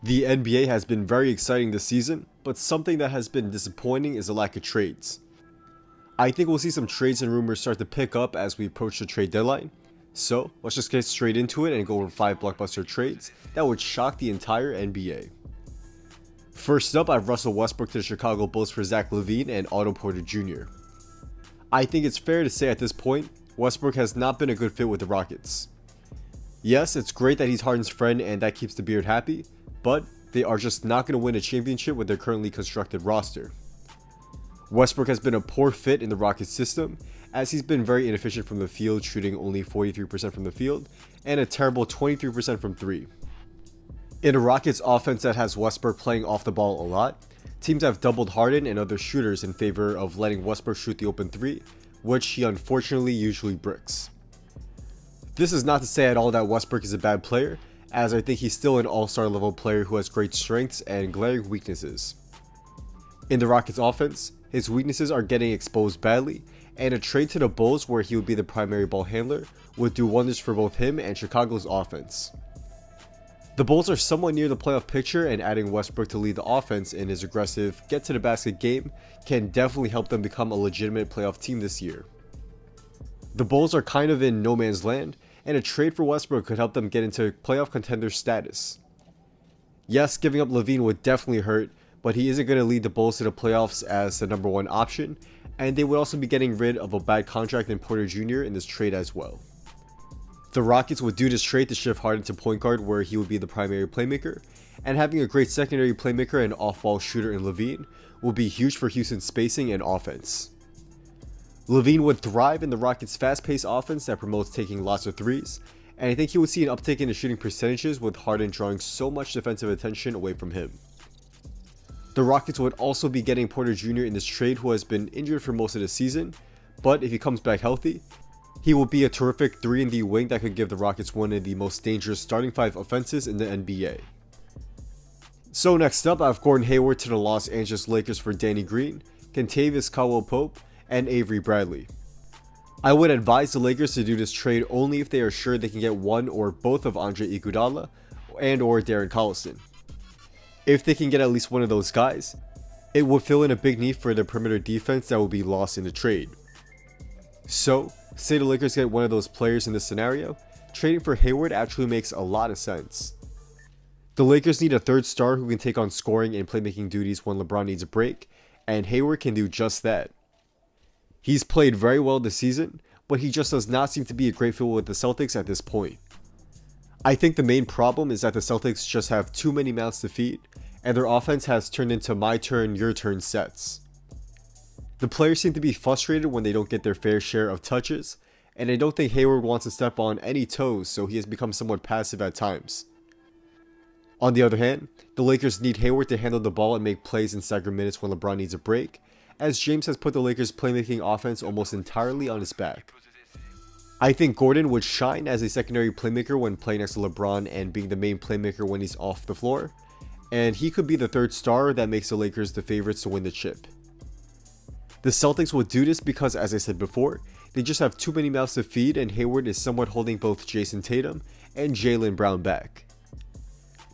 The NBA has been very exciting this season, but something that has been disappointing is the lack of trades. I think we'll see some trades and rumors start to pick up as we approach the trade deadline. So let's just get straight into it and go over 5 blockbuster trades that would shock the entire NBA. First up, I have Russell Westbrook to the Chicago Bulls for Zach LaVine and Otto Porter Jr. I think it's fair to say at this point, Westbrook has not been a good fit with the Rockets. Yes, it's great that he's Harden's friend and that keeps the beard happy, but they are just not going to win a championship with their currently constructed roster. Westbrook has been a poor fit in the Rockets system, as he's been very inefficient from the field, shooting only 43% from the field and a terrible 23% from 3. In a Rockets offense that has Westbrook playing off the ball a lot, teams have doubled Harden and other shooters in favor of letting Westbrook shoot the open 3, which he unfortunately usually bricks. This is not to say at all that Westbrook is a bad player, as I think he's still an all-star level player who has great strengths and glaring weaknesses. In the Rockets offense, his weaknesses are getting exposed badly, and a trade to the Bulls where he would be the primary ball handler would do wonders for both him and Chicago's offense. The Bulls are somewhat near the playoff picture, and adding Westbrook to lead the offense in his aggressive get-to-the-basket game can definitely help them become a legitimate playoff team this year. The Bulls are kind of in no man's land, and a trade for Westbrook could help them get into playoff contender status. Yes, giving up LaVine would definitely hurt, but he isn't going to lead the Bulls to the playoffs as the number 1 option, and they would also be getting rid of a bad contract in Porter Jr. in this trade as well. The Rockets would do this trade to shift Harden to point guard where he would be the primary playmaker, and having a great secondary playmaker and off-ball shooter in LaVine will be huge for Houston's spacing and offense. LaVine would thrive in the Rockets' fast-paced offense that promotes taking lots of threes, and I think he would see an uptick in the shooting percentages with Harden drawing so much defensive attention away from him. The Rockets would also be getting Porter Jr. in this trade, who has been injured for most of the season, but if he comes back healthy, he will be a terrific 3-and-D wing that could give the Rockets one of the most dangerous starting 5 offenses in the NBA. So next up, I have Gordon Hayward to the Los Angeles Lakers for Danny Green, Kentavious Caldwell-Pope, and Avery Bradley. I would advise the Lakers to do this trade only if they are sure they can get one or both of Andre Iguodala and or Darren Collison. If they can get at least one of those guys, it would fill in a big need for the perimeter defense that will be lost in the trade. So, say the Lakers get one of those players in this scenario, trading for Hayward actually makes a lot of sense. The Lakers need a third star who can take on scoring and playmaking duties when LeBron needs a break, and Hayward can do just that. He's played very well this season, but he just does not seem to be a great fit with the Celtics at this point. I think the main problem is that the Celtics just have too many mouths to feed, and their offense has turned into my turn, your turn sets. The players seem to be frustrated when they don't get their fair share of touches, and I don't think Hayward wants to step on any toes, so he has become somewhat passive at times. On the other hand, the Lakers need Hayward to handle the ball and make plays in staggered minutes when LeBron needs a break, as James has put the Lakers' playmaking offense almost entirely on his back. I think Gordon would shine as a secondary playmaker when playing next to LeBron and being the main playmaker when he's off the floor, and he could be the third star that makes the Lakers the favorites to win the chip. The Celtics would do this because, as I said before, they just have too many mouths to feed, and Hayward is somewhat holding both Jason Tatum and Jaylen Brown back.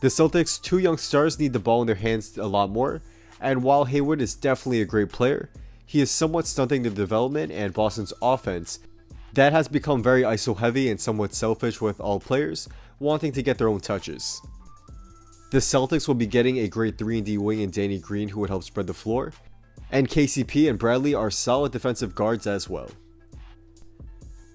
The Celtics' 2 young stars need the ball in their hands a lot more, and while Hayward is definitely a great player, he is somewhat stunting the development and Boston's offense that has become very ISO heavy and somewhat selfish, with all players wanting to get their own touches. The Celtics will be getting a great 3-and-D wing in Danny Green who would help spread the floor, and KCP and Bradley are solid defensive guards as well.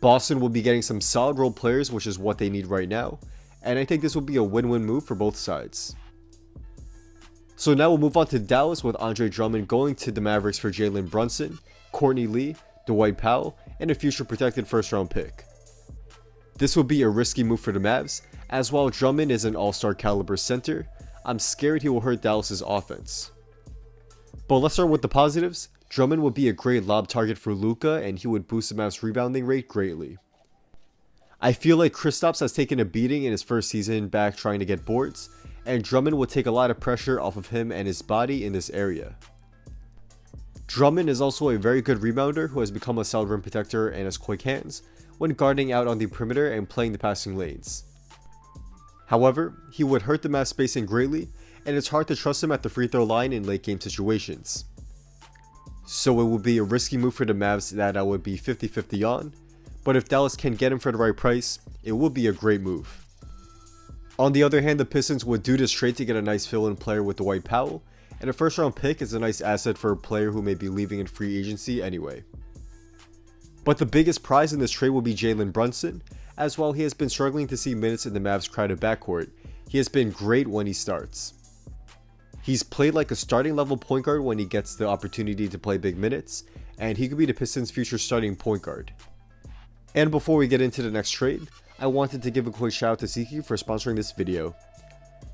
Boston will be getting some solid role players, which is what they need right now, and I think this will be a win-win move for both sides. So now we'll move on to Dallas with Andre Drummond going to the Mavericks for Jalen Brunson, Courtney Lee, Dwight Powell, and a future protected first-round pick. This will be a risky move for the Mavs, as while Drummond is an all-star caliber center, I'm scared he will hurt Dallas's offense. But let's start with the positives. Drummond would be a great lob target for Luka, and he would boost the Mavs' rebounding rate greatly. I feel like Kristaps has taken a beating in his first season back trying to get boards, and Drummond will take a lot of pressure off of him and his body in this area. Drummond is also a very good rebounder who has become a solid rim protector and has quick hands when guarding out on the perimeter and playing the passing lanes. However, he would hurt the Mavs spacing greatly, and it's hard to trust him at the free throw line in late game situations. So it would be a risky move for the Mavs that I would be 50-50 on, but if Dallas can get him for the right price, it would be a great move. On the other hand, the Pistons would do this trade to get a nice fill-in player with Dwight Powell, and a first round pick is a nice asset for a player who may be leaving in free agency anyway. But the biggest prize in this trade will be Jalen Brunson, as while he has been struggling to see minutes in the Mavs' crowded backcourt, he has been great when he starts. He's played like a starting level point guard when he gets the opportunity to play big minutes, and he could be the Pistons' future starting point guard. And before we get into the next trade, I wanted to give a quick shout out to SeatGeek for sponsoring this video.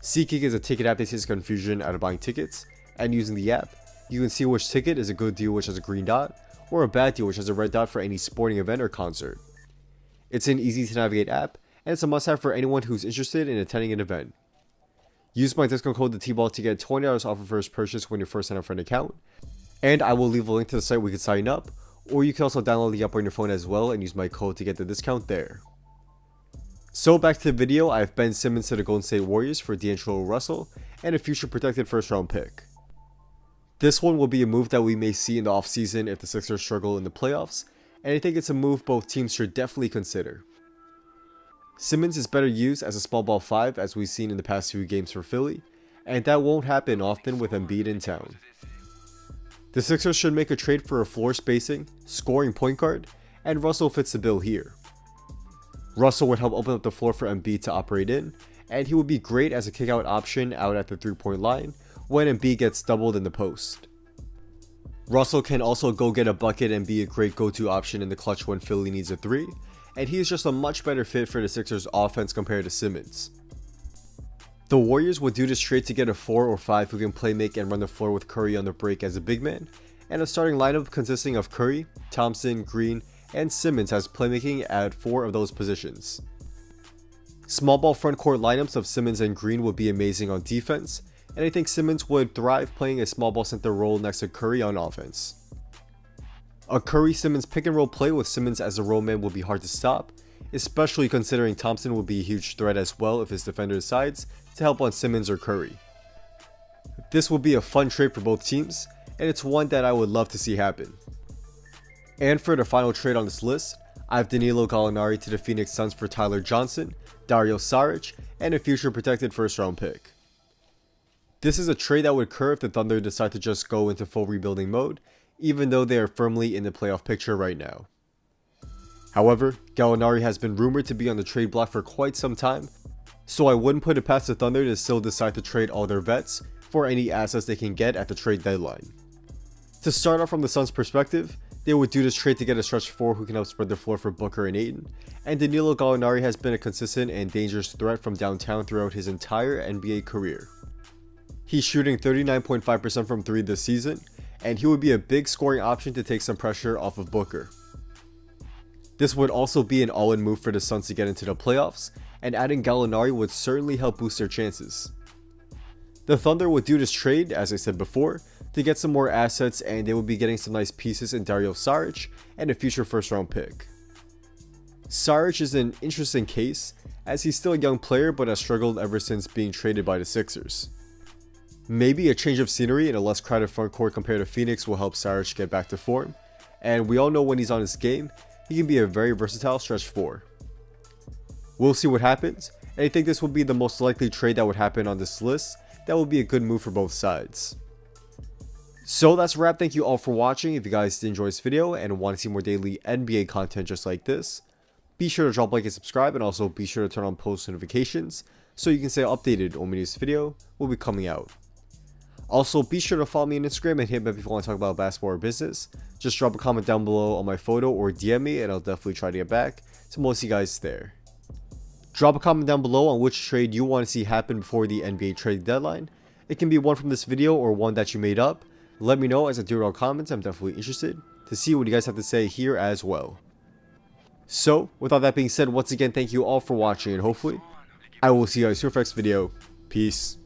SeatGeek is a ticket app that takes confusion out of buying tickets, and using the app, you can see which ticket is a good deal which has a green dot, or a bad deal which has a red dot for any sporting event or concert. It's an easy to navigate app, and it's a must have for anyone who's interested in attending an event. Use my discount code THETBALL to get $20 off your first purchase when you first sign up for an account, and I will leave a link to the site where you can sign up, or you can also download the app on your phone as well and use my code to get the discount there. So back to the video, I have Ben Simmons to the Golden State Warriors for D'Angelo Russell and a future protected first round pick. This one will be a move that we may see in the offseason if the Sixers struggle in the playoffs, and I think it's a move both teams should definitely consider. Simmons is better used as a small ball 5 as we've seen in the past few games for Philly, and that won't happen often with Embiid in town. The Sixers should make a trade for a floor spacing, scoring point guard, and Russell fits the bill here. Russell would help open up the floor for Embiid to operate in, and he would be great as a kick-out option out at the 3-point line when Embiid gets doubled in the post. Russell can also go get a bucket and be a great go-to option in the clutch when Philly needs a 3, and he is just a much better fit for the Sixers offense compared to Simmons. The Warriors would do this trade to get a 4 or 5 who can play make and run the floor with Curry on the break as a big man, and a starting lineup consisting of Curry, Thompson, Green, and Simmons has playmaking at 4 of those positions. Small ball front court lineups of Simmons and Green would be amazing on defense, and I think Simmons would thrive playing a small ball center role next to Curry on offense. A Curry-Simmons pick and roll play with Simmons as a roll man will be hard to stop, especially considering Thompson will be a huge threat as well if his defender decides to help on Simmons or Curry. This will be a fun trade for both teams, and it's one that I would love to see happen. And for the final trade on this list, I have Danilo Gallinari to the Phoenix Suns for Tyler Johnson, Dario Saric, and a future protected first round pick. This is a trade that would occur if the Thunder decide to just go into full rebuilding mode, even though they are firmly in the playoff picture right now. However, Gallinari has been rumored to be on the trade block for quite some time, so I wouldn't put it past the Thunder to still decide to trade all their vets for any assets they can get at the trade deadline. To start off from the Suns' perspective, they would do this trade to get a stretch 4 who can help spread the floor for Booker and Ayton, and Danilo Gallinari has been a consistent and dangerous threat from downtown throughout his entire NBA career. He's shooting 39.5% from 3 this season, and he would be a big scoring option to take some pressure off of Booker. This would also be an all-in move for the Suns to get into the playoffs, and adding Gallinari would certainly help boost their chances. The Thunder would do this trade, as I said before, to get some more assets, and they would be getting some nice pieces in Dario Saric and a future first round pick. Saric is an interesting case, as he's still a young player but has struggled ever since being traded by the Sixers. Maybe a change of scenery and a less crowded front court compared to Phoenix will help Saric get back to form, and we all know when he's on his game, he can be a very versatile stretch 4. We'll see what happens, and I think this will be the most likely trade that would happen on this list. That will be a good move for both sides. So that's a wrap. Thank you all for watching. If you guys did enjoy this video and want to see more daily NBA content just like this, be sure to drop a like and subscribe, and also be sure to turn on post notifications so you can stay updated when my next video will be coming out. Also, be sure to follow me on Instagram and hit me up if you want to talk about basketball or business. Just drop a comment down below on my photo or DM me, and I'll definitely try to get back to most of you guys there. Drop a comment down below on which trade you want to see happen before the NBA trade deadline. It can be one from this video or one that you made up. Let me know as I do it on comments. I'm definitely interested to see what you guys have to say here as well. So, with all that being said, once again, thank you all for watching, and hopefully, I will see you guys in the next video. Peace.